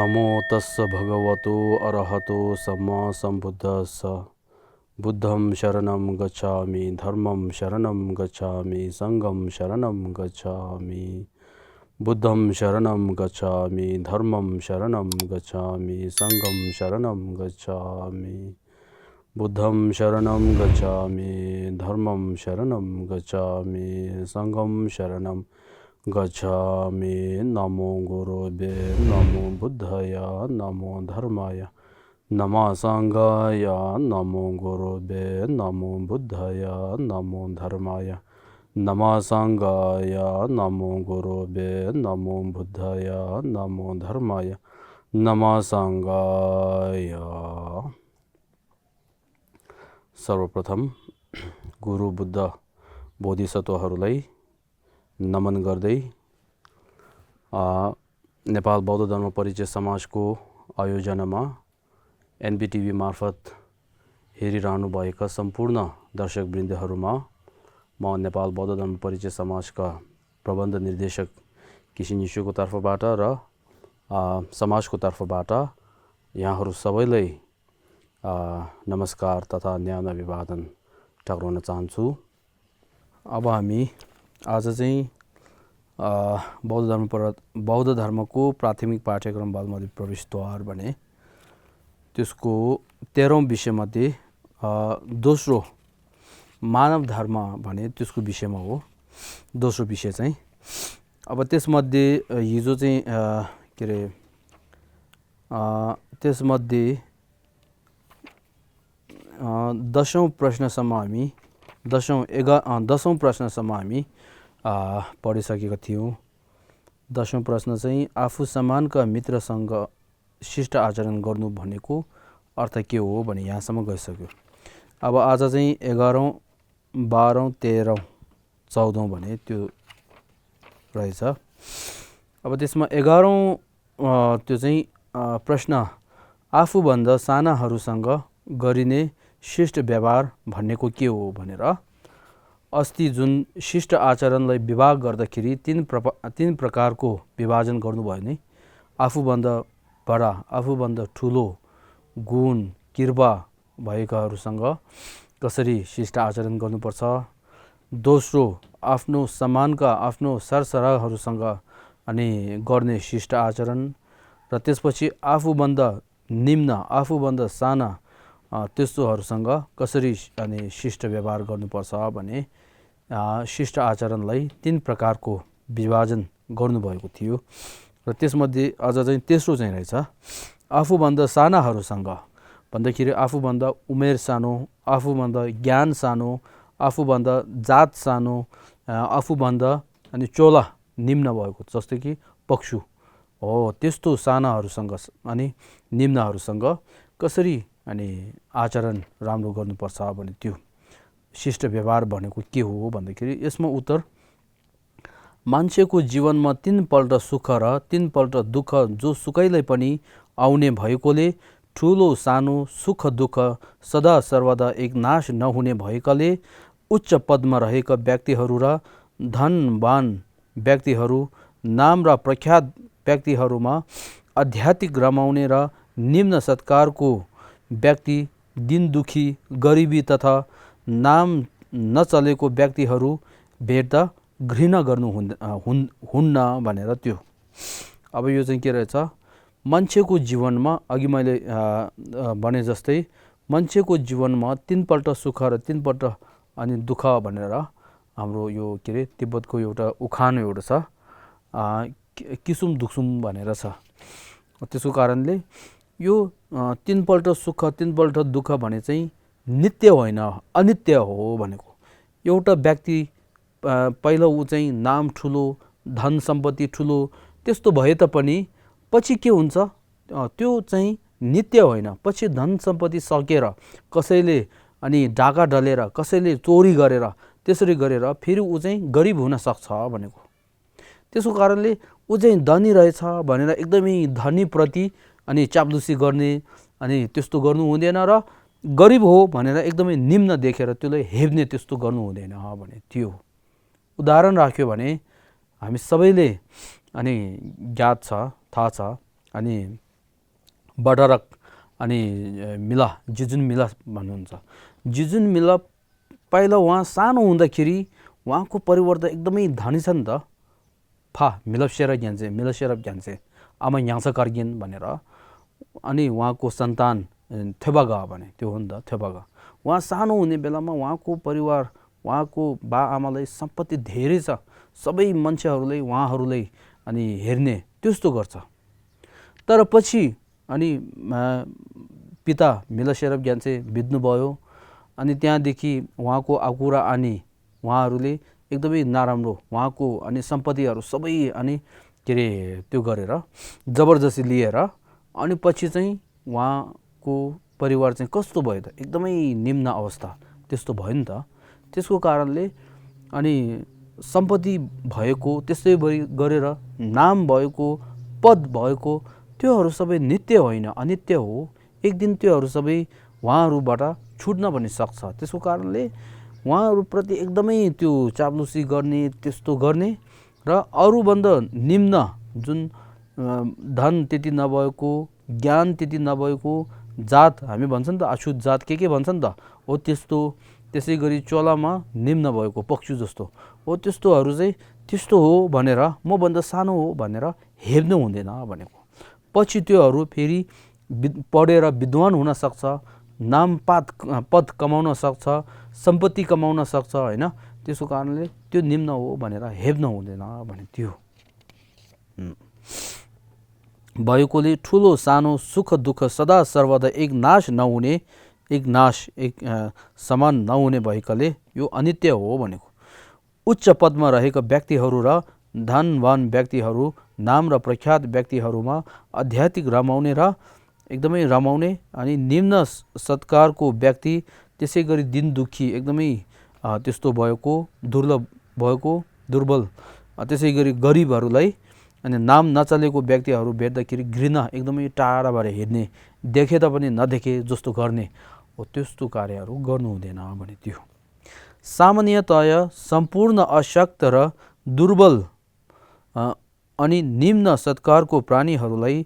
नमो तस्स भगवतो अरहतो सम्मा सम्बुद्धस्स। बुद्धं शरणं गच्छामि, धर्मं शरणं गच्छामि, संघं शरणं गच्छामि। बुद्धं शरणं गच्छामि, धर्मं शरणं गच्छामि, संघं शरणं गच्छामि। बुद्धं शरणं गच्छामि, धर्मं शरणं गच्छामि, संघं शरणं गच्छामि। नमो गुरुवे नमो बुद्धाय नमो धर्माय नमः संघाय। नमो गुरुवे नमो बुद्धाय नमो धर्माय नमः संघाय। नमो गुरुवे नमो बुद्धाय नमो धर्माय नमः संघाय। सर्वप्रथम गुरु बुद्ध बोधिसत्वहरूलाई नमन गर्दै नेपाल बौद्ध धर्म परिचय समाजको आयोजनामा एनबीटीभी मार्फत हेरिरहनुभएका सम्पूर्ण दर्शकवृन्दहरूमा म नेपाल बौद्ध धर्म परिचय समाजका प्रबन्ध निर्देशक किसिन यिशुको तर्फबाट र समाजको तर्फबाट यहाँहरू सबैलाई नमस्कार तथा न्याय अभिवादन टक्राउन चाहन्छु। अब हामी आज चाहिँ बौद्ध धर्मको प्राथमिक पाठ्यक्रम बालमन्दिर प्रवेशद्वार भने त्यसको 13औं विषयमध्ये दोस्रो मानव धर्म भने त्यसको विषयमा हो। दोस्रो विषय चाहिँ अब त्यसमध्ये हिजो चाहिँ के अरे त्यसमध्ये 10औं प्रश्नसम्म हामी 10औं प्रश्नसम्म हामी पढिसकेका थियौँ। 10औं प्रश्न चाहिँ आफू समानका मित्रसँग शिष्ट आचरण गर्नु भनेको अर्थ के हो भने यहाँसम्म गइसक्यो। अब आज चाहिँ 11औं 12औं 13औं 14औं भने त्यो रहेछ। अब त्यसमा 11औं त्यो चाहिँ प्रश्न आफूभन्दा सानाहरूसँग गरिने शिष्ट व्यवहार भनेको के हो भनेर अस्ति जुन शिष्ट आचरणलाई विभाग गर्दाखेरि तीन प्रकारको विभाजन गर्नुभयो नि। आफूभन्दा बडा आफूभन्दा ठुलो गुण कृपा भएकाहरूसँग कसरी शिष्ट आचरण गर्नुपर्छ। दोस्रो आफ्नो समानका आफ्नो सरसराहरूसँग अनि गर्ने शिष्ट आचरण र त्यसपछि आफूभन्दा निम्न आफूभन्दा साना त्यस्तोहरूसँग कसरी अनि शिष्ट व्यवहार गर्नुपर्छ भने शिष्ट आचरणलाई 3 प्रकारको विभाजन गर्नुभएको थियो। र त्यसमध्ये अझ चाहिँ तेस्रो चाहिँ रहेछ आफूभन्दा सानाहरूसँग भन्दाखेरि आफूभन्दा उमेर सानो, आफूभन्दा ज्ञान सानो, आफूभन्दा जात सानो, आफूभन्दा अनि चोला निम्न भएको जस्तै कि पक्षु हो त्यस्तो सानाहरूसँग अनि निम्नहरूसँग कसरी अनि आचरण राम्रो गर्नुपर्छ भने त्यो शिष्ट व्यवहार भनेको के हो भन्दाखेरि यसमा उत्तर मान्छेको जीवनमा 3 पल्ट सुख र 3 पल्ट दुःख जो सुकैलाई पनि आउने भएकोले ठुलो सानो सुख दुःख सदा सर्वदा एक नाश नहुने भएकाले उच्च पदमा रहेका व्यक्तिहरू र धनवान व्यक्तिहरू नाम र प्रख्यात व्यक्तिहरूमा आध्यात्मिक रमाउने र निम्न सत्कारको व्यक्ति दिन दुखी गरिबी तथा नाम नचलेको व्यक्तिहरू भेट्दा घृणा गर्नु हुन्न भनेर त्यो। अब यो चाहिँ के रहेछ मान्छेको जीवनमा अघि मैले भने जस्तै मान्छेको जीवनमा 3 पल्ट सुख र 3 पल्ट अनि दुःख भनेर हाम्रो यो के अरे तिब्बतको एउटा उखान एउटा छ किसुम दुक्सुम भनेर छ। त्यसको कारणले यो 3 पल्ट सुख 3 पल्ट दुःख भने चाहिँ नित्य होइन अनित्य हो भनेको। एउटा व्यक्ति पहिला ऊ चाहिँ नाम ठुलो धन सम्पत्ति ठुलो त्यस्तो भए तापनि पछि के हुन्छ त्यो चाहिँ नित्य होइन। पछि धन सम्पत्ति सकेर कसैले अनि ढाका ढलेर कसैले चोरी गरेर त्यसरी गरेर फेरि ऊ चाहिँ गरिब हुन सक्छ भनेको। त्यसको कारणले ऊ चाहिँ धनी रहेछ भनेर एकदमै धनीप्रति अनि चाप्लुसी गर्ने अनि त्यस्तो गर्नु हुँदैन र गरिब हो भनेर एकदमै निम्न देखेर त्यसलाई हेप्ने त्यस्तो गर्नु हुँदैन भने त्यो उदाहरण राख्यो भने हामी सबैले अनि ज्ञात छ थाहा छ अनि बडरक अनि मिला जिजुन मिला भन्नुहुन्छ। जिजुन मिला पहिला उहाँ सानो हुँदाखेरि उहाँको परिवार त एकदमै धनी छ नि त। मिलसेर ज्ञानसे आमा याङ्सा कार्गिन भनेर। अनि उहाँको सन्तान थेबागा भने त्यो हो नि त थेबागा। उहाँ सानो हुने बेलामा उहाँको परिवार उहाँको बा आमालाई सम्पत्ति धेरै छ, सबै मान्छेहरूले उहाँहरूलाई अनि हेर्ने त्यस्तो गर्छ। तर पछि अनि पिता मिलसेरफ ज्ञानसे बित्नुभयो। अनि त्यहाँदेखि उहाँको आकुरा अनि उहाँहरूले एकदमै नराम्रो उहाँको अनि सम्पत्तिहरू सबै अनि के अरे त्यो गरेर जबरजस्ती लिएर अनि पछि चाहिँ उहाँको परिवार चाहिँ कस्तो भयो त एकदमै निम्न अवस्था त्यस्तो भयो नि त। त्यसको कारणले अनि सम्पत्ति भएको त्यस्तै गरेर नाम भएको पद भएको त्योहरू सबै नित्य होइन अनित्य हो। एक दिन त्योहरू सबै उहाँहरूबाट छुट्न पनि सक्छ। त्यसको कारणले उहाँहरूप्रति एकदमै त्यो चाप्लुसी गर्ने त्यस्तो गर्ने र अरूभन्दा निम्न जुन धन त्यति नभएको ज्ञान त्यति नभएको जात हामी भन्छ नि त अछुत जात के भन्छ नि त हो त्यस्तो। त्यसै गरी चोलामा निम्न भएको पक्षु जस्तो हो त्यस्तोहरू चाहिँ त्यस्तो हो भनेर मभन्दा सानो हो भनेर हेप्नु हुँदैन भनेको। पछि त्योहरू फेरि पढेर विद्वान हुन सक्छ, नाम पद कमाउन सक्छ, सम्पत्ति कमाउन सक्छ होइन। त्यसको कारणले त्यो निम्न हो भनेर हेप्नु हुँदैन भने त्यो भएकोले ठुलो सानो सुख दुःख सदा सर्वदा एक समान नहुने भएकाले यो अनित्य हो भनेको। उच्च पदमा रहेका व्यक्तिहरू र धनवान व्यक्तिहरू नाम र प्रख्यात व्यक्तिहरूमा आध्यात्मिक रमाउने र एकदमै रमाउने अनि निम्न सत्कारको व्यक्ति त्यसै गरी दिन दुखी एकदमै त्यस्तो भएको दुर्बल त्यसै गरी गरिबहरूलाई अनि नाम नचलेको व्यक्तिहरू भेट्दाखेरि घृणा एकदमै टाढाबाट हेर्ने देखे तापनि नदेखे जस्तो गर्ने हो त्यस्तो कार्यहरू गर्नु हुँदैन भने त्यो। सामान्यतया सम्पूर्ण अशक्त र दुर्बल अनि निम्न सत्कारको प्राणीहरूलाई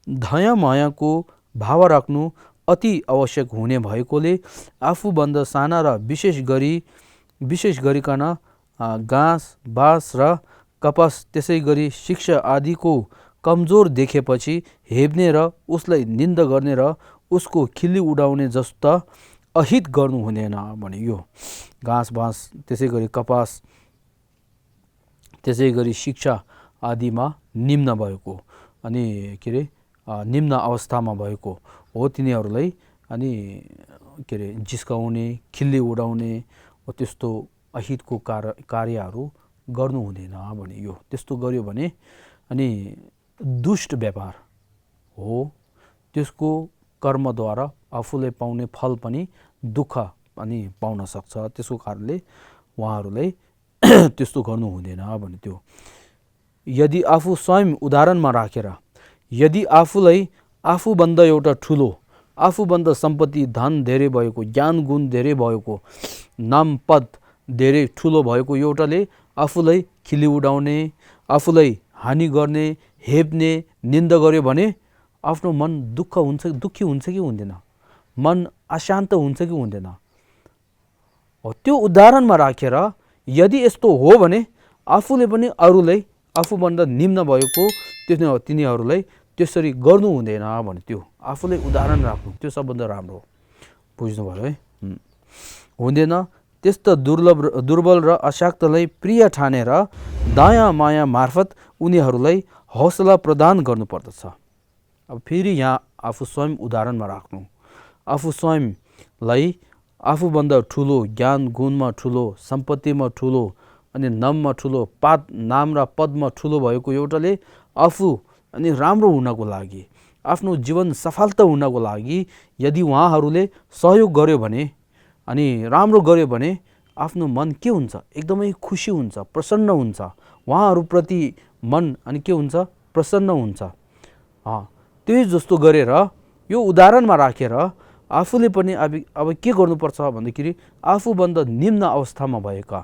दया मायाको भाव राख्नु अति आवश्यक हुने भएकोले आफूभन्दा साना र विशेष गरिकन घाँस बाँस र कपास त्यसै गरी शिक्षा आदिको कमजोर देखेपछि हेप्ने र उसलाई निन्दा गर्ने र उसको खिल्ली उडाउने जस्ता अहित गर्नु हुँदैन भने यो घाँस बाँस त्यसै गरी कपास त्यसै गरी शिक्षा आदिमा निम्न भएको अनि के अरे निम्न अवस्थामा भएको हो तिनीहरूलाई अनि के अरे जिस्काउने खिल्ली उडाउने हो त्यस्तो अहितको कार्यहरू गर्नु हुँदैन भने यो त्यस्तो गर्यो भने अनि दुष्ट व्यापार हो। त्यसको कर्मद्वारा आफूले पाउने फल पनि दुःख पनि पाउन सक्छ। त्यसको कारणले उहाँहरूलाई त्यस्तो गर्नु हुँदैन भने त्यो। यदि आफू स्वयं उदाहरणमा राखेर यदि आफूलाई आफूभन्दा एउटा ठुलो आफूभन्दा सम्पत्ति धन धेरै भएको ज्ञान गुण धेरै भएको नाम पद धेरै ठुलो भएको एउटाले आफूलाई खिल्ली उडाउने आफूलाई हानि गर्ने हेप्ने निन्दा गर्यो भने आफ्नो मन दुःखी हुन्छ कि हुँदैन, मन अशान्त हुन्छ कि हुँदैन। त्यो उदाहरणमा राखेर यदि यस्तो हो भने आफूले पनि अरूलाई आफूभन्दा निम्न भएको तिनीहरूलाई त्यसरी गर्नु हुँदैन भने त्यो आफूलाई उदाहरण राख्नु त्यो सबभन्दा राम्रो हो। बुझ्नुभयो है? हुँदैन। त्यस्ता दुर्बल र अशक्तलाई प्रिय ठानेर दया माया मार्फत उनीहरूलाई हौसला प्रदान गर्नुपर्दछ। अब फेरि यहाँ आफू स्वयं उदाहरणमा राख्नु आफू स्वयंलाई आफूभन्दा ठुलो ज्ञान गुणमा ठुलो सम्पत्तिमा ठुलो अनि नाममा ठुलो नाम र पदमा ठुलो भएको एउटाले आफू अनि राम्रो हुनको लागि आफ्नो जीवन सफलता हुनको लागि यदि उहाँहरूले सहयोग गर्यो भने अनि राम्रो गर्यो भने आफ्नो मन के हुन्छ एकदमै खुसी हुन्छ प्रसन्न हुन्छ उहाँहरूप्रति मन अनि के हुन्छ प्रसन्न हुन्छ। त्यही जस्तो गरेर यो उदाहरणमा राखेर आफूले पनि अब के गर्नुपर्छ भन्दाखेरि आफूभन्दा निम्न अवस्थामा भएका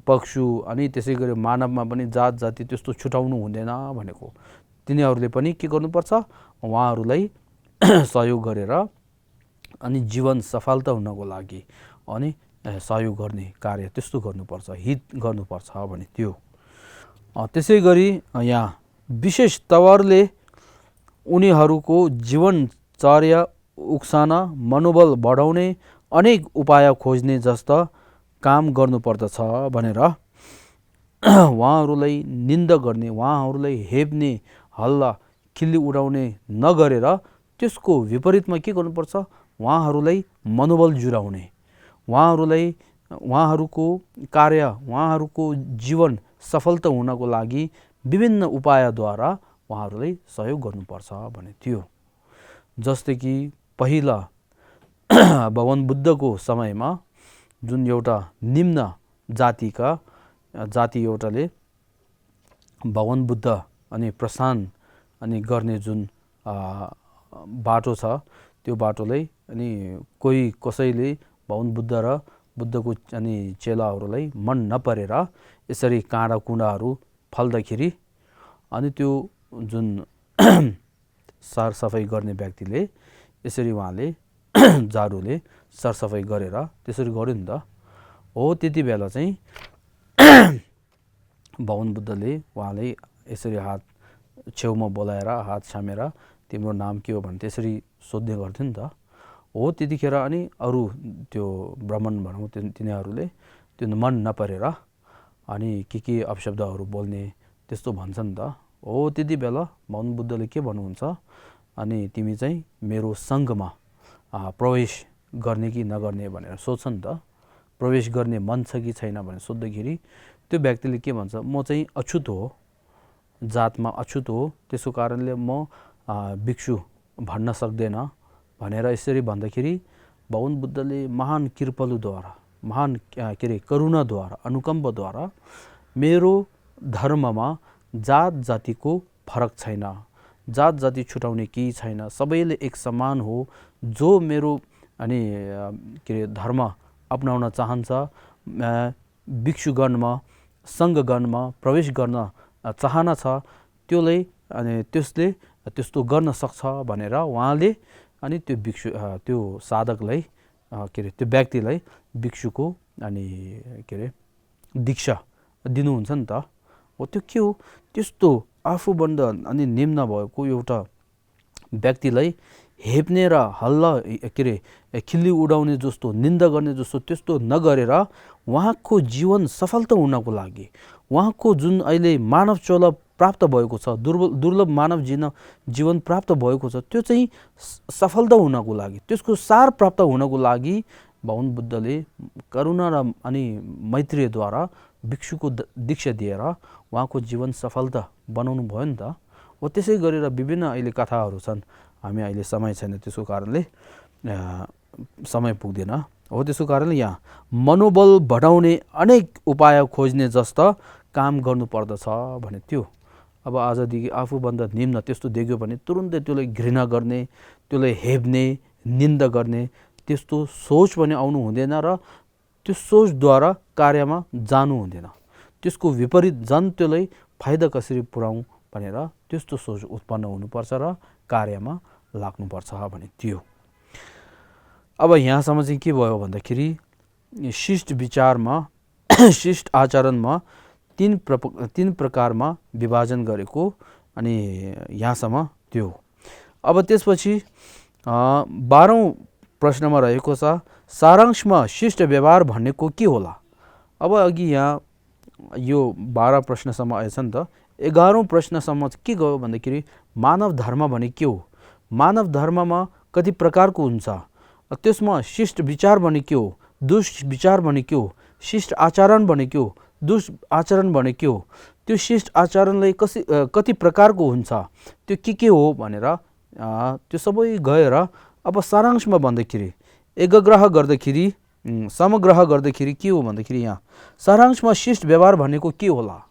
पशु अनि त्यसै गरी मानवमा पनि जात जाति त्यस्तो छुटाउनु हुँदैन भनेको। तिनीहरूले पनि के गर्नुपर्छ उहाँहरूलाई सहयोग गरेर अनि जीवन सफलता हुनको लागि अनि सहयोग गर्ने कार्य त्यस्तो गर्नुपर्छ, हित गर्नुपर्छ भने त्यो। त्यसै गरी यहाँ विशेष तवरले उनीहरूको जीवनचर्या उक्सान मनोबल बढाउने अनेक उपाय खोज्ने जस्ता काम गर्नुपर्दछ भनेर उहाँहरूलाई निन्दा गर्ने, उहाँहरूलाई हेप्ने, हल्ला खिल्ली उडाउने नगरेर त्यसको विपरीतमा के गर्नुपर्छ, उहाँहरूलाई मनोबल जुराउने, उहाँहरूको कार्य, उहाँहरूको जीवन सफलता हुनको लागि विभिन्न उपायद्वारा उहाँहरूलाई सहयोग गर्नुपर्छ भने थियो। जस्तै कि पहिला भगवान बुद्धको समयमा जुन एउटा निम्न जाति एउटाले भगवान बुद्ध अनि प्रस्थान अनि गर्ने जुन बाटो छ त्यो बाटोलाई अनि कसैले भगवान बुद्ध र बुद्धको अनि चेलाहरूलाई मन नपरेर यसरी काँडा कुँडाहरू फल्दाखेरि अनि त्यो जुन सरसफाइ गर्ने व्यक्तिले यसरी उहाँले झाडुले सरसफाइ गरेर त्यसरी गर्यो नि त। हो त्यति बेला चाहिँ भगवान बुद्धले उहाँले यसरी हात छेउमा बोलाएर हात छामेर तिम्रो नाम के हो भने त्यसरी सोध्ने गर्थ्यो नि त। हो त्यतिखेर अनि अरू त्यो ब्राह्मण भनौँ तिनीहरूले त्यो मन नपरेर अनि के अपशब्दहरू बोल्ने त्यस्तो भन्छ नि त। हो त्यति बेला भगवान बुद्धले के भन्नुहुन्छ, अनि तिमी चाहिँ मेरो सङ्घमा प्रवेश गर्ने कि नगर्ने भनेर सोध्छ नि त। प्रवेश गर्ने मन छ कि छैन भनेर सोद्धाखेरि त्यो व्यक्तिले के भन्छ, म चाहिँ अछुत हो, जातमा अछुत हो, त्यसको कारणले म भिक्षु भन्न सक्दैन भनेर यसरी भन्दाखेरि भगवान बुद्धले महान कृपालुद्वारा, महान करुणाद्वारा, अनुकम्पद्वारा मेरो धर्ममा जात जातिको फरक छैन, जात जाति छुटाउने केही छैन, सबैले एक समान हो। जो मेरो अनि धर्म अपनाउन चाहन्छ, भिक्षुगणमा सङ्घगणमा प्रवेश गर्न चाहना छ, त्यसले त्यस्तो गर्न सक्छ भनेर उहाँले अनि त्यो साधकलाई त्यो व्यक्तिलाई भिक्षुको अनि दीक्षा दिनुहुन्छ नि त। हो त्यो के हो, त्यस्तो आफूभन्दा अनि निम्न भएको एउटा व्यक्तिलाई हेप्ने र हल्ला खिल्ली उडाउने जस्तो, निन्दा गर्ने जस्तो त्यस्तो नगरेर उहाँको जीवन सफलता हुनको लागि, उहाँको जुन अहिले मानव चोला प्राप्त भएको छ, दुर्लभ मानव जीवन प्राप्त भएको छ, त्यो चाहिँ सफलता हुनको लागि, त्यसको सार प्राप्त हुनको लागि भगवान बुद्धले करुणा र अनि मैत्रीद्वारा भिक्षुको दीक्षा दिएर उहाँको जीवन सफलता बनाउनु भयो नि त। हो त्यसै गरेर विभिन्न अहिले कथाहरू छन्, हामी अहिले समय छैन त्यसको कारणले समय पुग्दैन। हो त्यसको कारणले यहाँ मनोबल बढाउने अनेक उपाय खोज्ने जस्ता काम गर्नुपर्दछ भने त्यो। अब आजदेखि आफूभन्दा निम्न त्यस्तो देख्यो भने तुरुन्तै त्यसलाई घृणा गर्ने, त्यसलाई हेप्ने, निन्दा गर्ने त्यस्तो सोच पनि आउनु हुँदैन र त्यो सोचद्वारा कार्यमा जानु हुँदैन। त्यसको विपरीत त्यसलाई फाइदा कसरी पुर्याउँ भनेर त्यस्तो सोच उत्पन्न हुनुपर्छ र कार्यमा लाग्नुपर्छ भने त्यो। अब यहाँसम्म चाहिँ के भयो भन्दाखेरि शिष्ट विचारमा शिष्ट आचरणमा तीन प्रकारमा विभाजन गरेको अनि यहाँसम्म त्यो। अब त्यसपछि 12औं प्रश्नमा रहेको छ सारांशमा शिष्ट व्यवहार भनेको के होला। अब अघि यहाँ यो 12 प्रश्नसम्म आएछ नि त। 11औं प्रश्नसम्म के गयो भन्दाखेरि मानव धर्म भने के हो, मानव धर्ममा कति प्रकारको हुन्छ, त्यसमा शिष्ट विचार भने के हो, दुष्ट विचार भने के हो, शिष्ट आचरण भने के हो, दुष्ट आचरण भने के हो, त्यो शिष्ट आचरणलाई कति प्रकारको हुन्छ, त्यो के हो भनेर त्यो सबै गएर अब सारांशमा भन्दाखेरि एकग्रह गर्दाखेरि समग्रह गर्दाखेरि के हो भन्दाखेरि यहाँ सारांशमा शिष्ट व्यवहार भनेको के होला।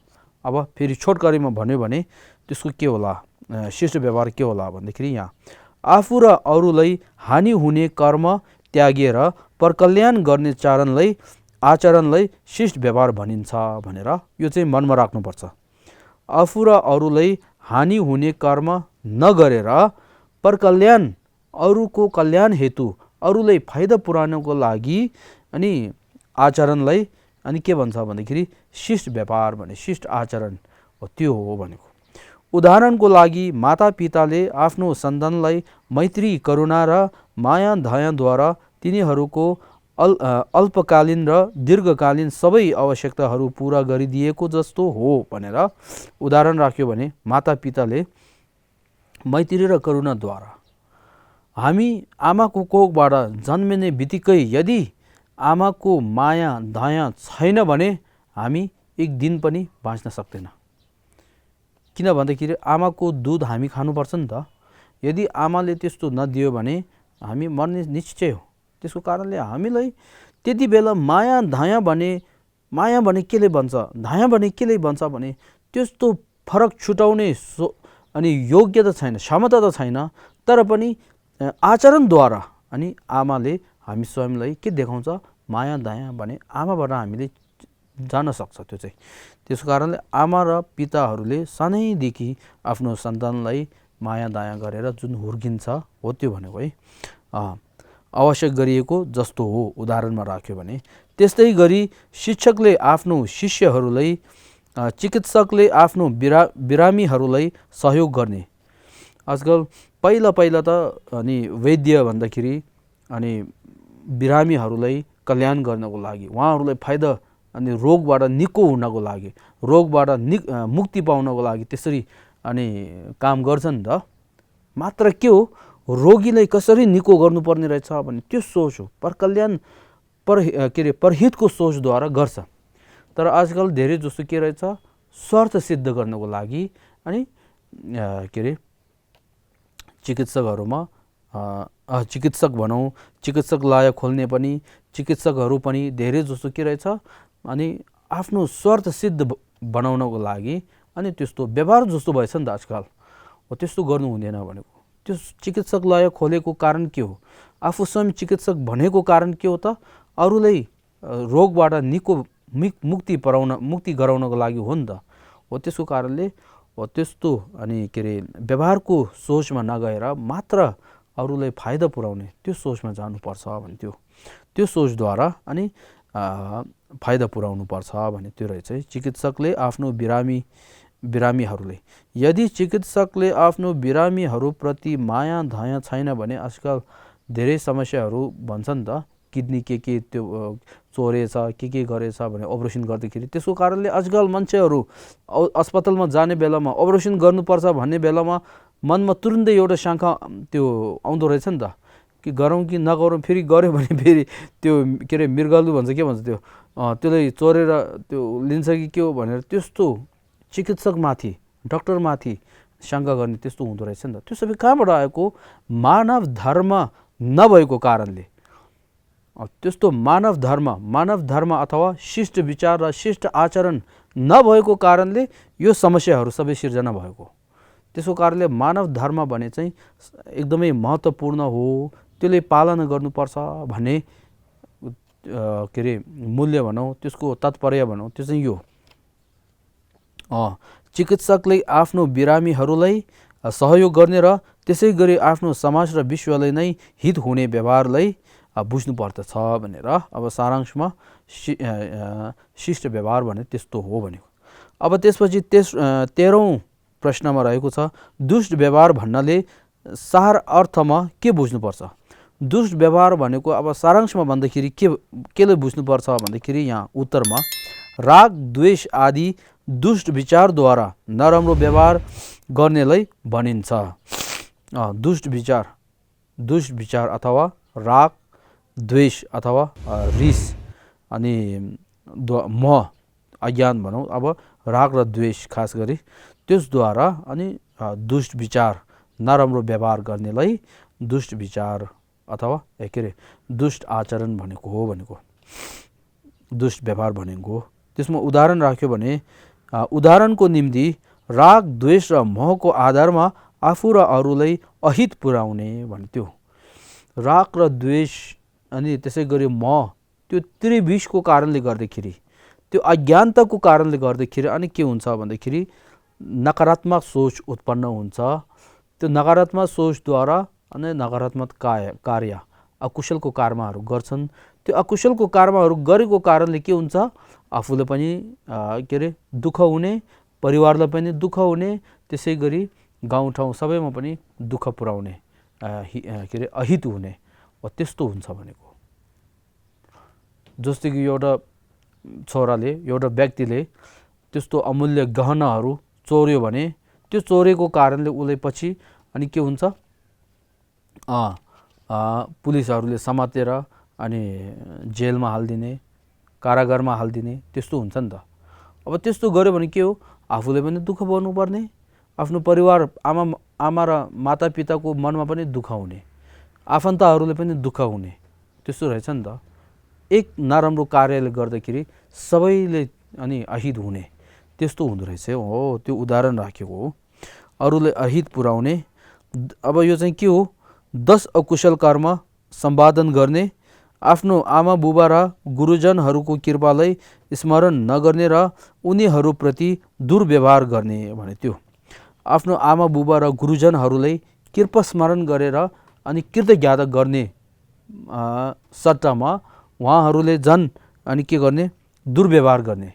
अब फेरि छोटकरीमा भन्यो भने त्यसको के होला, शिष्ट व्यवहार के होला भन्दाखेरि यहाँ आफू र अरूलाई हानि हुने कर्म त्यागेर परकल्याण गर्ने आचरणलाई शिष्ट व्यवहार भनिन्छ भनेर यो चाहिँ मनमा राख्नुपर्छ। आफू र अरूलाई हानि हुने कर्म नगरेर परकल्याण अरूको कल्याण हेतु अरूलाई फाइदा पुर्याउनको लागि अनि आचरणलाई अनि के भन्छ भन्दाखेरि शिष्ट व्यापार भने शिष्ट आचरण हो, त्यो हो भनेको। उदाहरणको लागि मातापिताले आफ्नो सन्तानलाई मैत्री, करुणा र माया दयाद्वारा तिनीहरूको अल्पकालीन र दीर्घकालीन सबै आवश्यकताहरू पुरा गरिदिएको जस्तो हो भनेर उदाहरण राख्यो भने मातापिताले मैत्री र करुणाद्वारा हामी आमाको कोखबाट जन्मिने बित्तिकै यदि आमाको माया दया छैन भने हामी एक दिन पनि बाँच्न सक्दैन। किन भन्दाखेरि आमाको दुध हामी खानुपर्छ नि त। यदि आमाले त्यस्तो नदियो भने हामी मर्ने निश्चय हो। त्यसको कारणले हामीलाई त्यति बेला माया भने केले भन्छ, दया भने केले भन्छ भने त्यस्तो फरक छुटाउने अनि योग्यता छैन, क्षमता त छैन, तर पनि आचरणद्वारा अनि आमाले हामी स्वयंलाई के देखाउँछ, माया दया भने आमाबाट हामीले जान सक्छ। त्यो चाहिँ त्यसको कारणले आमा र पिताहरूले सानैदेखि आफ्नो सन्तानलाई माया दया गरेर जुन हुर्किन्छ हो त्यो भनेको है आवश्यक गरिएको जस्तो हो उदाहरणमा राख्यो भने। त्यस्तै गरी शिक्षकले आफ्नो शिष्यहरूलाई, चिकित्सकले आफ्नो बिरामीहरूलाई सहयोग गर्ने। आजकल पहिला त अनि वैद्य भन्दाखेरि अनि बिरामीहरूलाई कल्याण गर्नको लागि, उहाँहरूलाई फाइदा अनि रोगबाट निको हुनको लागि, रोगबाट मुक्ति पाउनको लागि त्यसरी अनि काम गर्छन् त। मात्र के हो, रोगीलाई कसरी निको गर्नुपर्ने रहेछ भने त्यो सोच हो, परहितको सोचद्वारा गर्छ। तर आजकल धेरै जस्तो के रहेछ, स्वार्थ सिद्ध गर्नको लागि अनि चिकित्सकहरूमा चिकित्सक भनौँ, चिकित्सकलय खोल्ने पनि चिकित्सकहरू पनि धेरै जस्तो के रहेछ अनि आफ्नो स्वार्थ सिद्ध बनाउनको लागि अनि त्यस्तो व्यवहार जस्तो भएछ नि त आजकल। हो त्यस्तो गर्नु हुँदैन भनेको। त्यो चिकित्सकलय खोलेको कारण के हो, आफू स्वयं चिकित्सक भनेको कारण के हो त, अरूलाई रोगबाट मुक्ति गराउनको लागि हो नि त। हो त्यसको कारणले हो त्यस्तो अनि व्यवहारको सोचमा नगएर मात्र अरूलाई फाइदा पुर्याउने त्यो सोचमा जानुपर्छ भने त्यो सोचद्वारा अनि फाइदा पुर्याउनु पर्छ भने त्यो रहेछ। चिकित्सकले आफ्नो बिरामीहरूलाई, यदि चिकित्सकले आफ्नो बिरामीहरूप्रति माया दया छैन भने आजकल धेरै समस्याहरू भन्छ नि त, किडनी के त्यो चोरेछ के गरेछ भने अपरेसन गर्दाखेरि। त्यसको कारणले आजकल मान्छेहरू अस्पतालमा जाने बेलामा अपरेसन गर्नुपर्छ भन्ने बेलामा मनमा तुरुन्तै एउटा शङ्का त्यो आउँदो रहेछ नि त, कि गरौँ कि नगरौँ, फेरि गऱ्यो भने फेरि त्यो मृगलु भन्छ के भन्छ त्यसलाई चोरेर त्यो लिन्छ कि के हो भनेर त्यस्तो चिकित्सकमाथि, डाक्टरमाथि शङ्का गर्ने त्यस्तो हुँदो रहेछ नि त। त्यो सबै कहाँबाट आएको, मानव धर्म नभएको कारणले। त्यस्तो मानव धर्म अथवा शिष्ट विचार र शिष्ट आचरण नभएको कारणले यो समस्याहरू सबै सिर्जना भएको। त्यसको कारणले मानव धर्म भने चाहिँ एकदमै महत्त्वपूर्ण हो, त्यसले पालना गर्नुपर्छ भन्ने मूल्य भनौँ, त्यसको तात्पर्य भनौँ, त्यो चाहिँ यो। चिकित्सकले आफ्नो बिरामीहरूलाई सहयोग गर्ने र त्यसै गरी आफ्नो समाज र विश्वलाई नै हित हुने व्यवहारलाई बुझ्नुपर्दछ भनेर अब सारांशमा शिष्ट व्यवहार भने त्यस्तो हो भनेको। अब त्यसपछि 13औं प्रश्नमा रहेको छ, दुष्ट व्यवहार भन्नाले सार अर्थमा के बुझ्नुपर्छ। दुष्ट व्यवहार भनेको अब सारांशमा भन्दाखेरि केले बुझ्नुपर्छ भन्दाखेरि यहाँ उत्तरमा राग द्वेष आदि दुष्ट विचारद्वारा नराम्रो व्यवहार गर्नेलाई भनिन्छ। दुष्ट विचार अथवा राग द्वेष अथवा रिस अनि मोह अज्ञान भनौँ, अब राग र द्वेष खास गरी त्यसद्वारा अनि दुष्ट विचार नराम्रो व्यवहार गर्नेलाई दुष्ट विचार अथवा दुष्ट आचरण भनेको हो, दुष्ट व्यवहार भनेको हो। त्यसमा उदाहरण राख्यो भने उदाहरणको निम्ति राग द्वेष र मोहको आधारमा आफू र अरूलाई अहित पुर्याउने भन्थ्यो। राग र द्वेष अनि त्यसै गरी मोह, त्यो त्रिविषको कारणले गर्दाखेरि, त्यो अज्ञानताको कारणले गर्दाखेरि अनि के हुन्छ भन्दाखेरि नकारात्मक सोच उत्पन्न हुन्छ। त्यो नकारात्मक सोचद्वारा अनि नकारात्मक कार्य अकुशलको कर्महरू गर्छन्। त्यो अकुशलको कर्महरू गरेको कारणले के हुन्छ, आफूले पनि के अरे दुःख हुने, परिवारलाई पनि दुःख हुने, त्यसै गरी गाउँठाउँ सबैमा पनि दुःख पुर्याउने, के अरे अहित हुने, त्यस्तो हुन्छ भनेको। जस्तै कि एउटा छोराले, एउटा व्यक्तिले त्यस्तो अमूल्य गहनाहरू चोर्यो भने त्यो चोरेको कारणले उसले पछि अनि के हुन्छ, पुलिसहरूले समातेर अनि जेलमा हालिदिने, कारागारमा हालिदिने, त्यस्तो हुन्छ नि त। अब त्यस्तो गर्यो भने के हो, आफूले पनि दुःख पाउनुपर्ने, आफ्नो परिवार आमा र मातापिताको मनमा पनि दुःख हुने, आफन्तहरूले पनि दुःख हुने, त्यस्तो रहेछ नि त। एक नराम्रो कार्यले गर्दाखेरि सबैले अनि अहित हुने, त्यस्तो हुँदो रहेछ हो। त्यो उदाहरण राखेको हो, अरूले अहित पुर्याउने। अब यो चाहिँ के हो, 10 अकुशल कर्म सम्पादन गर्ने, आफ्नो आमा बुबा र गुरुजनहरूको कृपालाई स्मरण नगर्ने र उनीहरूप्रति दुर्व्यवहार गर्ने भने त्यो। आफ्नो आमा बुबा र गुरुजनहरूलाई कृपा स्मरण गरेर अनि कृतज्ञता गर्ने सट्टामा उहाँहरूले झन् अनि के गर्ने, दुर्व्यवहार गर्ने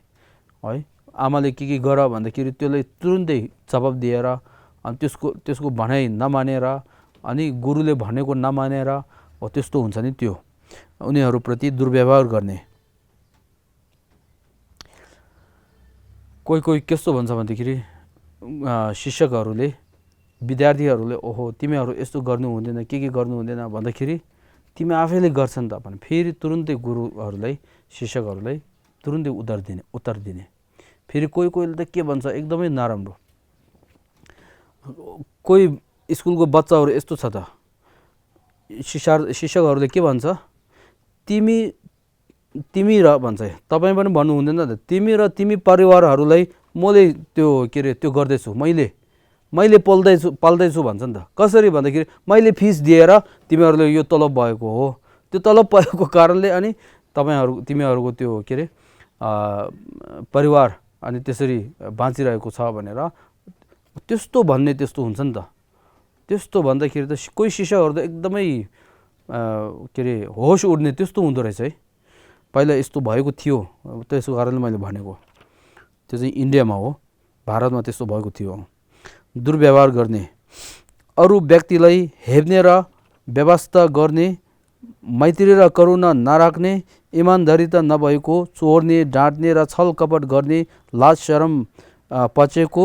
है। आमाले के गर भन्दाखेरि त्यसलाई तुरुन्तै जवाब दिएर अनि त्यसको भनाइ नमानेर अनि गुरुले भनेको नमानेर हो, त्यस्तो हुन्छ नि त्यो, उनीहरूप्रति दुर्व्यवहार गर्ने। कोही कोही कस्तो भन्छ भन्दाखेरि शिक्षकहरूले विद्यार्थीहरूले ओहो तिमीहरू यस्तो गर्नु हुँदैन, के गर्नु हुँदैन भन्दाखेरि तिमी आफैले गर्छ नि त भने फेरि तुरुन्तै गुरुहरूलाई, शिक्षकहरूलाई तुरुन्तै उत्तर दिने। फेरि कोहीले त के भन्छ एकदमै नराम्रो, कोही स्कुलको बच्चाहरू यस्तो छ त, शिक्षकहरूले के भन्छ, तिमी र भन्छ, तपाईँ पनि भन्नु हुँदैन त, तिमी र तिमी परिवारहरूलाई मैले त्यो के अरे त्यो गर्दैछु, मैले पाल्दैछु भन्छ नि त। कसरी भन्दाखेरि मैले फिस दिएर तिमीहरूले यो तलब भएको हो, त्यो तलब भएको कारणले अनि तिमीहरूको त्यो के अरे परिवार अनि त्यसरी बाँचिरहेको छ भनेर त्यस्तो भन्ने, त्यस्तो हुन्छ नि त। त्यस्तो भन्दाखेरि त कोही शिक्षकहरू त एकदमै के अरे होस उड्ने, त्यस्तो हुँदो रहेछ है। पहिला यस्तो भएको थियो, त्यसको कारणले मैले भनेको, त्यो चाहिँ इन्डियामा हो, भारतमा त्यस्तो भएको थियो। दुर्व्यवहार गर्ने, अरू व्यक्तिलाई हेप्ने र व्यवस्था गर्ने, मैत्री र करुणा नराख्ने, इमान्दारिता नभएको, चोर्ने, डाँट्ने र छल कपट गर्ने, लाज शरम पचेको,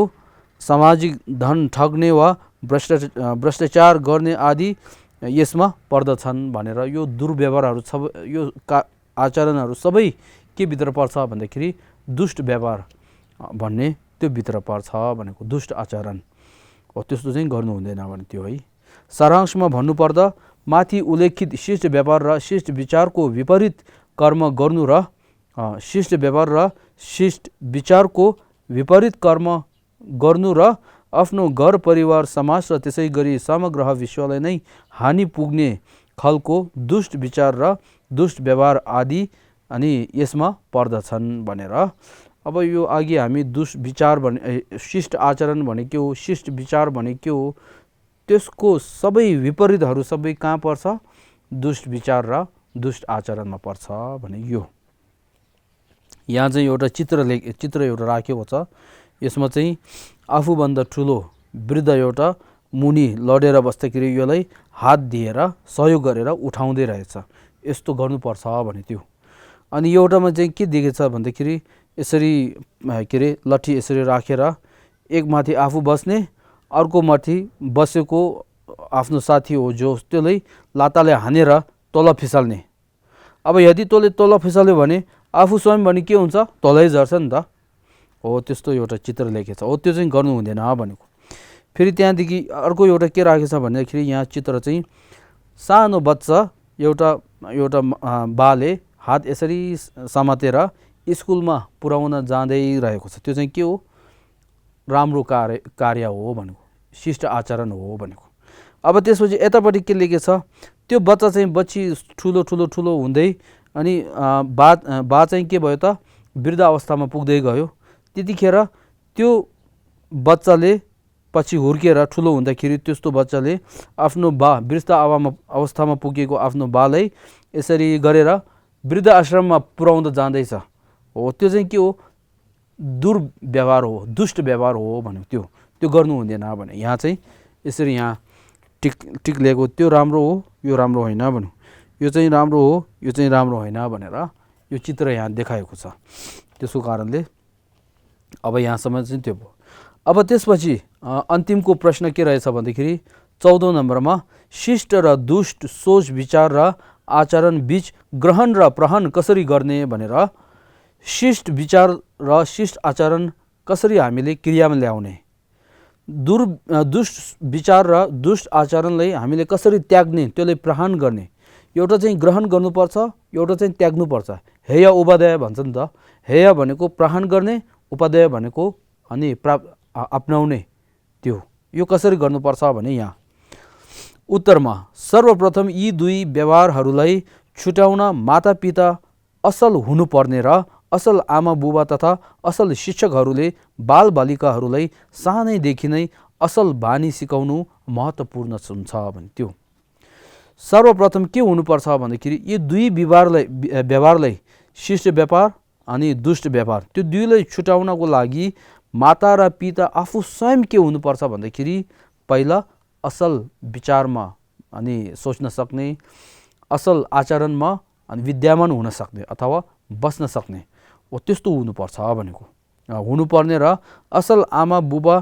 सामाजिक धन ठग्ने वा भ्रष्टाचार गर्ने आदि यसमा पर्दछन् भनेर यो दुर्व्यवहारहरू यो आचरणहरू सबै के भित्र पर्छ भन्दाखेरि दुष्ट व्यवहार भन्ने त्यो भित्र पर्छ भनेको, दुष्ट आचरण हो, त्यस्तो चाहिँ गर्नु हुँदैन भने त्यो है। सारांशमा भन्नुपर्दा माथि उल्लेखित शिष्ट व्यवहार र शिष्ट विचारको विपरीत कर्म गर्नु र शिष्ट व्यवहार र शिष्ट विचारको विपरीत कर्म गर्नु र आफ्नो घर परिवार समाज र त्यसै गरी समग्र विश्वलाई नै हानि पुग्ने खालको दुष्ट विचार र दुष्ट व्यवहार आदि अनि यसमा पर्दछन् भनेर। अब यो अघि हामी दुष्ट विचार भने, शिष्ट आचरण भने के हो, शिष्ट विचार भने के हो, त्यसको सबै विपरीतहरू सबै कहाँ पर्छ, दुष्ट विचार र दुष्ट आचरणमा पर्छ भने यो। यहाँ चाहिँ एउटा चित्र एउटा राखेको छ, यसमा चाहिँ आफूभन्दा ठुलो वृद्ध एउटा मुनि लडेर बस्दाखेरि यसलाई हात दिएर सहयोग गरेर उठाउँदै रहेछ, यस्तो गर्नुपर्छ भने त्यो। अनि एउटामा चाहिँ के देखेछ भन्दाखेरि यसरी के अरे लट्ठी यसरी राखेर एक माथि आफू बस्ने, अर्को माथि बसेको आफ्नो साथी हो जो त्यसलाई लाताले हानेर तल फिसाल्ने। अब यदि तँले तल फिसाल्यो भने आफू स्वयं भने के हुन्छ, तलै झर्छ नि त हो, त्यस्तो एउटा चित्र लेखेछ हो, त्यो चाहिँ गर्नु हुँदैन भनेको। फेरि त्यहाँदेखि अर्को एउटा के राखेछ भन्दाखेरि यहाँ चित्र चाहिँ सानो बच्चा एउटा बाले हात यसरी समातेर स्कुलमा पुर्याउन जाँदै रहेको छ, त्यो चाहिँ के हो, राम्रो कार्य हो भनेको, शिष्ट आचरण हो भनेको। अब त्यसपछि यतापट्टि के लेखेछ, त्यो बच्चा चाहिँ बच्ची ठुलो हुँदै अनि बा चाहिँ के भयो त, वृद्ध अवस्थामा पुग्दै गयो। त्यतिखेर त्यो बच्चाले पछि हुर्केर ठुलो हुँदाखेरि त्यस्तो बच्चाले आफ्नो वृद्ध अवस्थामा पुगेको आफ्नो बालाई यसरी गरेर वृद्ध आश्रममा पुर्याउँदा जाँदैछ हो, त्यो चाहिँ के हो, दुर्व्यवहार हो, दुष्ट व्यवहार हो भन्यो। त्यो गर्नु हुँदैन भने यहाँ चाहिँ यसरी यहाँ टिक लिएको, त्यो राम्रो हो, यो राम्रो होइन भन्यो, यो चाहिँ राम्रो हो, यो चाहिँ राम्रो होइन भनेर यो चित्र यहाँ देखाएको छ। त्यसको कारणले अब यहाँसम्म चाहिँ त्यो भयो। अब त्यसपछि अन्तिमको प्रश्न के रहेछ भन्दाखेरि 14औं नम्बरमा शिष्ट र दुष्ट सोच विचार र आचरण बीच ग्रहण र प्रहन कसरी गर्ने भनेर शिष्ट विचार र शिष्ट आचरण कसरी हामीले क्रियामा ल्याउने, दुष्ट विचार र दुष्ट आचरणलाई हामीले कसरी त्याग्ने, त्यसलाई प्रहन गर्ने, एउटा चाहिँ ग्रहण गर्नुपर्छ, एउटा चाहिँ त्याग्नुपर्छ। हेय उपादेय भन्छ नि त, हेय भनेको प्रहन गर्ने, उपादेय भनेको अनि अपनाउने, त्यो यो कसरी गर्नुपर्छ भने यहाँ उत्तरमा सर्वप्रथम यी दुई व्यवहारहरूलाई छुट्याउन मातापिता असल हुनुपर्ने र असल आमा बुबा तथा असल शिक्षकहरूले बालबालिकाहरूलाई सानैदेखि नै असल बानी सिकाउनु महत्त्वपूर्ण हुन्छ भने त्यो सर्वप्रथम के हुनुपर्छ भन्दाखेरि यी दुई व्यवहारलाई शिष्ट व्यापार अनि दुष्ट व्यापार, त्यो दुईलाई छुट्याउनको लागि माता र पिता आफू स्वयं के हुनुपर्छ भन्दाखेरि पहिला असल विचारमा अनि सोच्न सक्ने, असल आचरणमा अनि विद्यामान हुन सक्ने अथवा बस्न सक्ने हो, त्यस्तो हुनुपर्छ भनेको हुनुपर्ने र असल आमा बुबा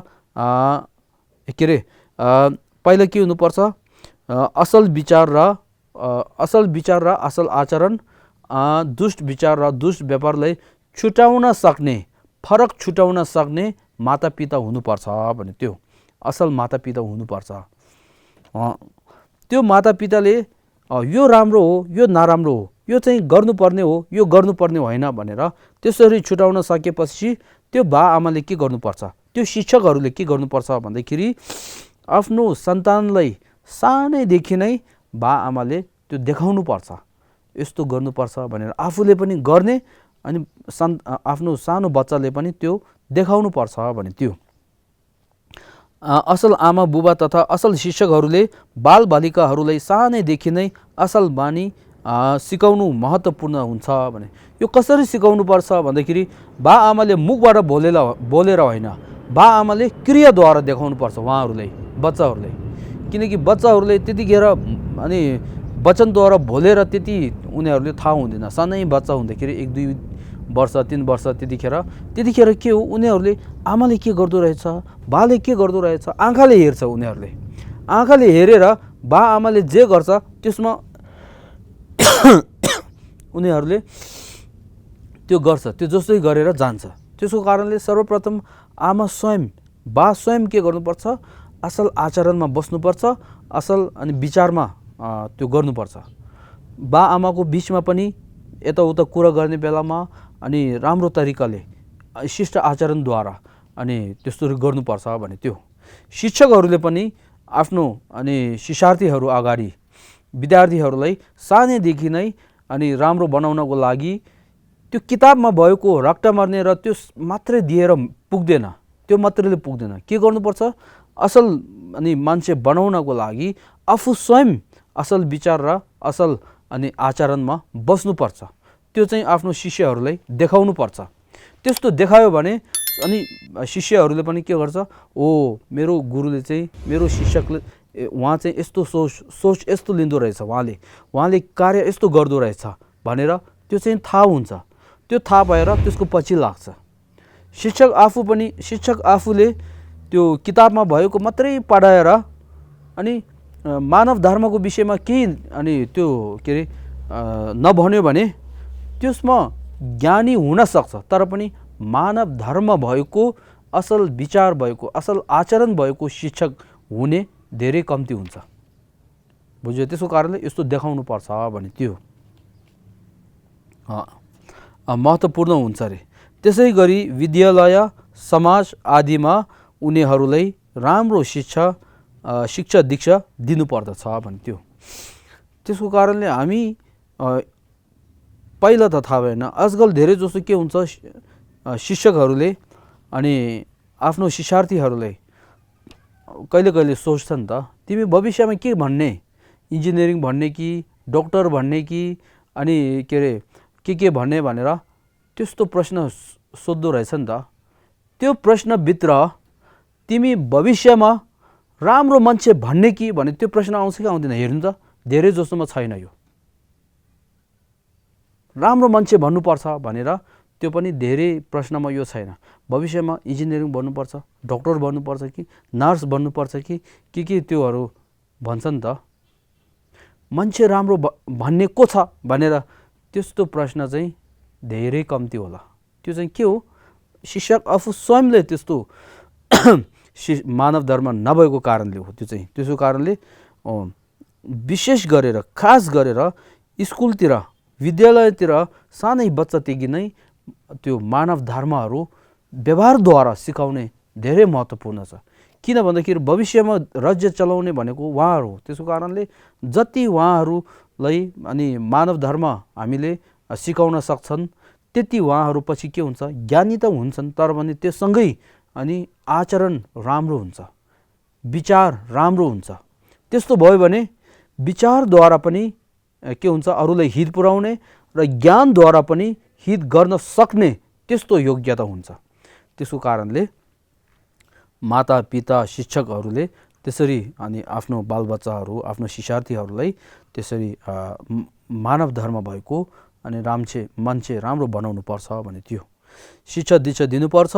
के अरे पहिला के हुनुपर्छ, असल विचार र असल आचरण, दुष्ट विचार र दुष्ट व्यापारलाई छुट्याउन सक्ने, फरक छुट्याउन सक्ने मातापिता हुनुपर्छ भने त्यो असल मातापिता हुनुपर्छ। त्यो मातापिताले यो राम्रो हो, यो नराम्रो हो, यो चाहिँ गर्नुपर्ने हो, यो गर्नुपर्ने होइन भनेर त्यसरी छुट्याउन सकेपछि त्यो बा आमाले के गर्नुपर्छ, त्यो शिक्षकहरूले के गर्नुपर्छ भन्दाखेरि आफ्नो सन्तानलाई सानैदेखि नै बा आमाले त्यो देखाउनु पर्छ, यस्तो गर्नुपर्छ भनेर आफूले पनि गर्ने अनि आफ्नो सानो बच्चाले पनि त्यो देखाउनु पर्छ भने त्यो असल आमा बुबा तथा असल शिक्षकहरूले बालबालिकाहरूलाई सानैदेखि नै असल बानी सिकाउनु महत्त्वपूर्ण हुन्छ भने यो कसरी सिकाउनु पर्छ भन्दाखेरि बा आमाले मुखबाट बोलेर होइन, बा आमाले क्रियाद्वारा देखाउनु पर्छ उहाँहरूलाई, बच्चाहरूलाई। किनकि बच्चाहरूले त्यतिखेर अनि वचनद्वारा बोलेर त्यति उनीहरूले थाहा हुँदैन, सानै बच्चा हुँदाखेरि 1-2 वर्ष 3 वर्ष त्यतिखेर के हो, उनीहरूले आमाले के गर्दो रहेछ, बाले के गर्दो रहेछ आँखाले हेर्छ, उनीहरूले आँखाले हेरेर बा आमाले जे गर्छ त्यसमा उनीहरूले त्यो गर्छ, त्यो जस्तै गरेर जान्छ। त्यसको कारणले सर्वप्रथम आमा स्वयं, बा स्वयं के गर्नुपर्छ, असल आचरणमा बस्नुपर्छ, असल अनि विचारमा त्यो गर्नुपर्छ। बा आमाको बिचमा पनि यताउता कुरा गर्ने बेलामा अनि राम्रो तरिकाले शिष्ट आचरणद्वारा अनि त्यस्तो गर्नुपर्छ भने त्यो शिक्षकहरूले पनि आफ्नो अनि शिक्षार्थीहरू अगाडि विद्यार्थीहरूलाई सानैदेखि नै अनि राम्रो बनाउनको लागि त्यो किताबमा भएको रट्टा मार्ने र त्यो मात्रै दिएर पुग्दैन, त्यो मात्रैले पुग्दैन, के गर्नुपर्छ, असल अनि मान्छे बनाउनको लागि आफू स्वयं असल विचार र असल अनि आचरणमा बस्नुपर्छ। त्यो चाहिँ आफ्नो शिष्यहरूलाई देखाउनु पर्छ। त्यस्तो देखायो भने अनि शिष्यहरूले पनि के गर्छ, ओ मेरो गुरुले चाहिँ, मेरो शिक्षकले उहाँ चाहिँ यस्तो सोच यस्तो लिँदो रहेछ, उहाँले कार्य यस्तो गर्दो रहेछ भनेर त्यो चाहिँ थाहा हुन्छ। त्यो थाहा भएर त्यसको पछि लाग्छ। शिक्षक आफूले त्यो किताबमा भएको मात्रै पढाएर अनि मानव धर्मको विषयमा केही अनि त्यो के अरे नभन्यो भने त्यसमा ज्ञानी हुन सक्छ, तर पनि मानव धर्म भएको, असल विचार भएको, असल आचरण भएको शिक्षक हुने धेरै कम्ती हुन्छ। बुझ्यो? त्यसको कारणले यस्तो देखाउनु पर्छ भने त्यो महत्त्वपूर्ण हुन्छ रे। त्यसै गरी विद्यालय, समाज आदिमा उनीहरूलाई राम्रो शिक्षा दीक्षा दिनुपर्दछ भने त्यो त्यसको कारणले हामी पहिला त थाहा भएन, आजकल धेरै जसो के हुन्छ, शिक्षकहरूले अनि आफ्नो शिक्षार्थीहरूलाई कहिले कहिले सोच्छ नि त, तिमी भविष्यमा के भन्ने, इन्जिनियरिङ भन्ने कि डक्टर भन्ने कि अनि के अरे के भन्ने भनेर त्यस्तो प्रश्न सोध्दो रहेछ नि त। त्यो प्रश्नभित्र तिमी भविष्यमा राम्रो मान्छे भन्ने कि भने त्यो प्रश्न आउँछ कि आउँदैन हेर्नु त। धेरै जसोमा छैन यो। राम्रो मान्छे भन्नुपर्छ भनेर त्यो पनि धेरै प्रश्नमा यो छैन। भविष्यमा इन्जिनियरिङ बन्नुपर्छ, डक्टर बन्नुपर्छ कि नर्स बन्नुपर्छ कि त्योहरू भन्छ नि त। मान्छे राम्रो भन्ने को छ भनेर त्यस्तो प्रश्न चाहिँ धेरै कम्ती होला। त्यो चाहिँ के हो, शिक्षक आफू स्वयंले त्यस्तो मानव धर्म नभएको कारणले हो। त्यो चाहिँ त्यसो कारणले विशेष गरेर खास गरेर स्कुलतिर विद्यालयतिर सानै बच्चादेखि नै त्यो मानव धर्महरू व्यवहारद्वारा सिकाउने धेरै महत्त्वपूर्ण छ। किन भन्दाखेरि भविष्यमा राज्य चलाउने भनेको उहाँहरू हो। त्यसको कारणले जति उहाँहरूलाई अनि मानव धर्म हामीले सिकाउन सक्छन् त्यति उहाँहरू पछि के हुन्छ, ज्ञानी त हुन्छन् तर पनि त्यससँगै अनि आचरण राम्रो हुन्छ, विचार राम्रो हुन्छ। त्यस्तो भयो भने विचारद्वारा पनि के हुन्छ, अरूलाई हित पुर्याउने र ज्ञानद्वारा पनि हित गर्न सक्ने त्यस्तो योग्यता हुन्छ। त्यसको कारणले माता पिता शिक्षकहरूले त्यसरी अनि आफ्नो बालबच्चाहरू आफ्नो शिक्षार्थीहरूलाई त्यसरी मानव धर्म भएको अनि मान्छे राम्रो बनाउनु पर्छ भने त्यो शिक्षा दीक्षा दिनुपर्छ।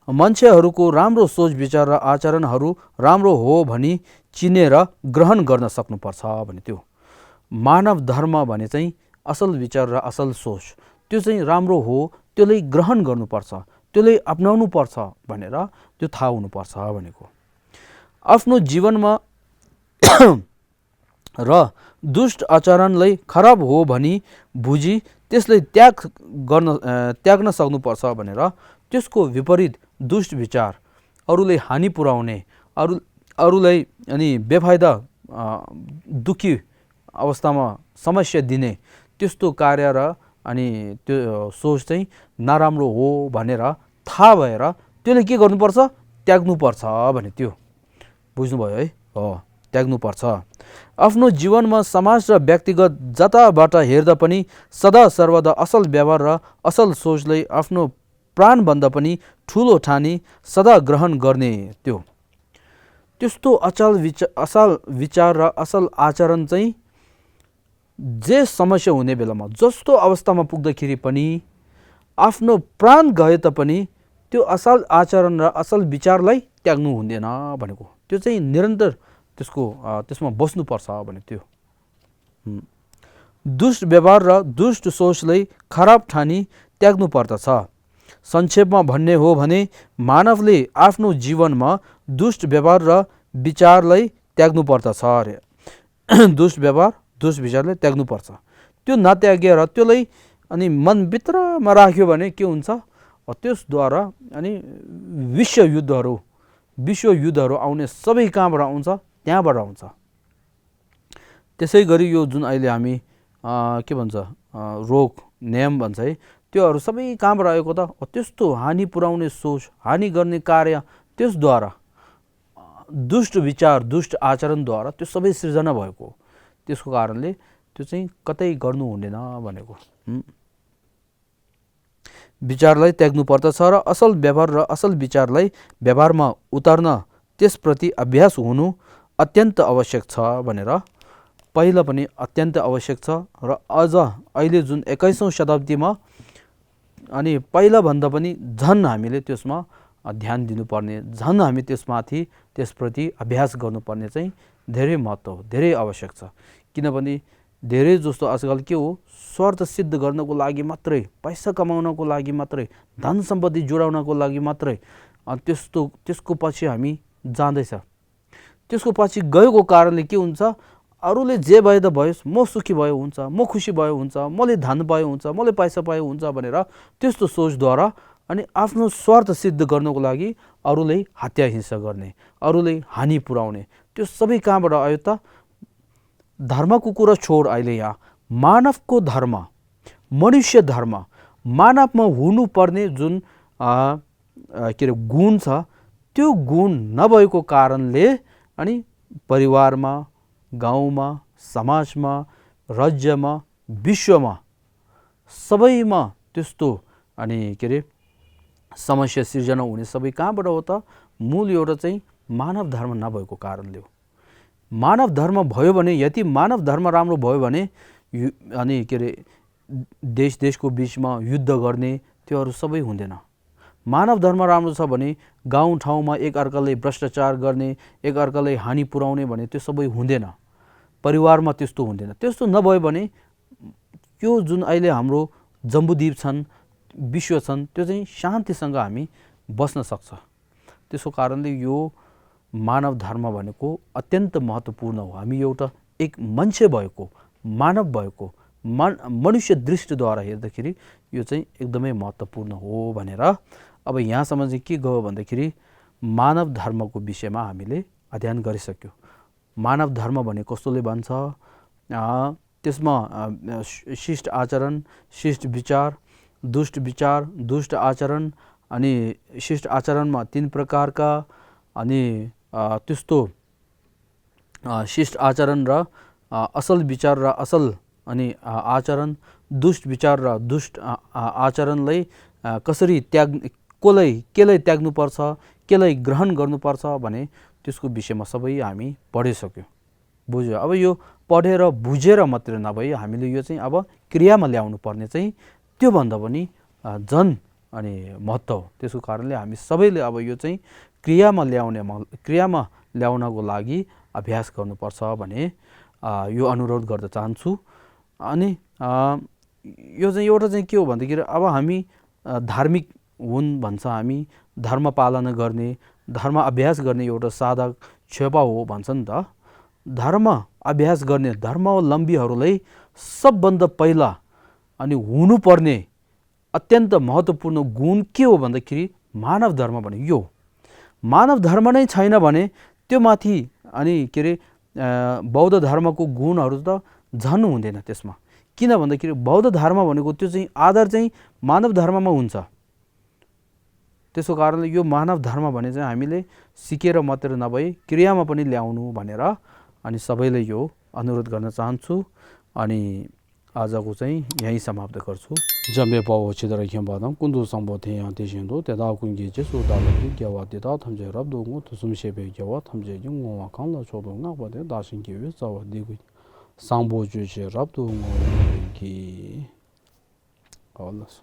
मान्छेहरूको राम्रो सोच विचार र आचरणहरू राम्रो हो भनी चिनेर ग्रहण गर्न सक्नुपर्छ भने त्यो मानव धर्म भने चाहिँ असल विचार र असल सोच त्यो चाहिँ राम्रो हो, त्यसलाई ग्रहण गर्नुपर्छ, त्यसलाई अपनाउनु पर्छ भनेर त्यो थाहा हुनुपर्छ भनेको। आफ्नो जीवनमा र दुष्ट आचरणलाई खराब हो भनी बुझी त्यसलाई त्याग्न सक्नुपर्छ भनेर त्यसको विपरीत दुष्ट विचार, अरूलाई हानि पुर्याउने, अरूलाई अनि बेफाइदा दुखी अवस्थामा समस्या दिने त्यस्तो कार्य र अनि त्यो सोच चाहिँ नराम्रो हो भनेर थाहा भएर त्यसले के गर्नुपर्छ, त्याग्नुपर्छ भने त्यो बुझ्नुभयो है। त्याग्नुपर्छ। आफ्नो जीवनमा समाज र व्यक्तिगत जताबाट हेर्दा पनि सदा सर्वदा असल व्यवहार र असल सोचलाई आफ्नो प्राणभन्दा पनि ठुलो ठानी सदा ग्रहण गर्ने त्यो त्यस्तो असल विचार र असल आचरण चाहिँ जे समस्या हुने बेलामा जस्तो अवस्थामा पुग्दाखेरि पनि आफ्नो प्राण गए तापनि त्यो असल आचरण र असल विचारलाई त्याग्नु हुँदैन भनेको। त्यो चाहिँ निरन्तर त्यसमा बस्नुपर्छ भने त्यो दुष्ट व्यवहार र दुष्ट सोचलाई खराब ठानी त्याग्नु पर्दछ। संक्षेपमा भन्ने हो भने मानवले आफ्नो जीवनमा दुष्ट व्यवहार र विचारलाई त्याग्नु पर्दछ अरे। दुष्ट व्यवहार दुष्ट विचारलाई त्याग्नुपर्छ। त्यो नत्यागेर त्यसलाई अनि मनभित्रमा राख्यो भने के हुन्छ, त्यसद्वारा अनि विश्वयुद्धहरू आउने सबै कहाँबाट आउँछ, त्यहाँबाट आउँछ। त्यसै गरी यो जुन अहिले हामी के भन्छ रोग नियम भन्छ है, त्योहरू सबै कहाँबाट आएको त, त्यस्तो हानि पुर्याउने सोच, हानि गर्ने कार्य, त्यसद्वारा दुष्ट विचार दुष्ट आचरणद्वारा त्यो सबै सृजना भएको। त्यसको कारणले त्यो चाहिँ कतै गर्नु हुँदैन भनेको। विचारलाई त्याग्नु पर्दछ र असल व्यवहार र असल विचारलाई व्यवहारमा उतार्न त्यसप्रति अभ्यास हुनु अत्यन्त आवश्यक छ भनेर पहिला पनि अत्यन्त आवश्यक छ र अझ अहिले जुन 21औं शताब्दीमा अनि पहिलाभन्दा पनि झन् हामीले त्यसमा ध्यान दिनुपर्ने, झन् हामी त्यसप्रति अभ्यास गर्नुपर्ने चाहिँ धेरै महत्त्व हो, धेरै आवश्यक छ। किनभने धेरै जस्तो आजकल के हो, स्वार्थ सिद्ध गर्नको लागि मात्रै, पैसा कमाउनको लागि मात्रै, धन सम्पत्ति जोडाउनको लागि मात्रै त्यसको पछि हामी जाँदैछ। त्यसको पछि गएको कारणले के हुन्छ, अरूले जे भए त भयोस्, म सुखी भयो हुन्छ, म खुसी भयो हुन्छ, मैले धन पायो हुन्छ, मैले पैसा पायो हुन्छ भनेर त्यस्तो सोचद्वारा अनि आफ्नो स्वार्थ सिद्ध गर्नको लागि अरूलाई हत्या हिंसा गर्ने, अरूलाई हानि पुर्याउने, त्यो सबै कहाँबाट आयो त? धर्मको कुरा छोड, अहिले यहाँ मानवको धर्म, मनुष्य धर्म, मानवमा हुनुपर्ने जुन के अरे गुण छ त्यो गुण नभएको कारणले अनि परिवारमा, गाउँमा, समाजमा, राज्यमा, विश्वमा सबैमा त्यस्तो अनि के अरे समस्या सिर्जना हुने सबै कहाँबाट हो त? मूल एउटा चाहिँ मानव धर्म नभएको कारणले हो। मानव धर्म भयो भने, यति मानव धर्म राम्रो भयो भने अनि के अरे देश देशको बिचमा युद्ध गर्ने त्योहरू सबै हुँदैन। मानव धर्म राम्रो छ भने गाउँ ठाउँमा एकअर्कालाई भ्रष्टाचार गर्ने, एकअर्कालाई हानि पुर्याउने भने त्यो सबै हुँदैन। परिवारमा त्यस्तो हुँदैन। त्यस्तो नभयो भने यो जुन अहिले हाम्रो जम्बुद्वीप छन्, विश्व छन्, त्यो चाहिँ शान्तिसँग हामी बस्न सक्छ। त्यसको कारणले यो मानव धर्म भनेको अत्यन्त महत्त्वपूर्ण हो। हामी एउटा एक मान्छे भएको, मानव भएको, मनुष्य दृष्टिद्वारा हेर्दाखेरि यो चाहिँ एकदमै महत्त्वपूर्ण हो भनेर अब यहाँसम्म चाहिँ के गयो भन्दाखेरि मानव धर्मको विषयमा हामीले अध्ययन गरिसक्यो। मानव धर्म भने कस्तोले भन्छ, त्यसमा शिष्ट आचरण, शिष्ट विचार, दुष्ट आचरण अनि शिष्ट आचरणमा 3 प्रकारका अनि त्यस्तो शिष्ट आचरण र असल विचार र असल अनि आचरण, दुष्ट विचार र दुष्ट आचरणलाई कसरी केलाई त्याग्नुपर्छ, केलाई ग्रहण गर्नुपर्छ भने त्यसको विषयमा सबै हामी पढिसक्यो, बुझ्यो। अब यो पढेर बुझेर मात्र नभई हामीले यो चाहिँ अब क्रियामा ल्याउनु पर्ने चाहिँ त्योभन्दा पनि झन अनि महत्त्व हो। त्यसको कारणले हामी सबैले अब यो चाहिँ क्रियामा ल्याउनको लागि अभ्यास गर्नुपर्छ भने यो अनुरोध गर्न चाहन्छु। अनि यो चाहिँ एउटा चाहिँ के हो भन्दाखेरि अब हामी धार्मिक हुन् भन्छ, हामी धर्म पालना गर्ने, धर्म अभ्यास गर्ने एउटा साधक छेपा हो भन्छ नि त। धर्म अभ्यास गर्ने धर्मावलम्बीहरूलाई सबभन्दा पहिला अनि हुनुपर्ने अत्यन्त महत्त्वपूर्ण गुण के हो भन्दाखेरि मानव धर्म भने यो। मानव धर्म नै छैन भने त्यो माथि अनि के अरे बौद्ध धर्मको गुणहरू त झन् हुँदैन त्यसमा। किन भन्दाखेरि बौद्ध धर्म भनेको त्यो चाहिँ आधार चाहिँ मानव धर्ममा हुन्छ। त्यसको कारणले यो मानव धर्म भने चाहिँ हामीले सिकेर मात्र नभई क्रियामा पनि ल्याउनु भनेर अनि सबैले यो अनुरोध गर्न चाहन्छु। अनि आजको चाहिँ यहीँ समाप्त गर्छु। जम्बे पाओ छिदर बादम कुन्दु सम्बोधे यहाँ देशिन्दो त्यता कुङ्गे जे सोदाले ग्यावा त्यता थम्जे रब्दोङो तुसुमसेबे ग्यावा थम्जे युङो वाखांला छोदोङा बदे दासिङ के चावा दिगु सांबो जुचे रब्दोङो कि हलस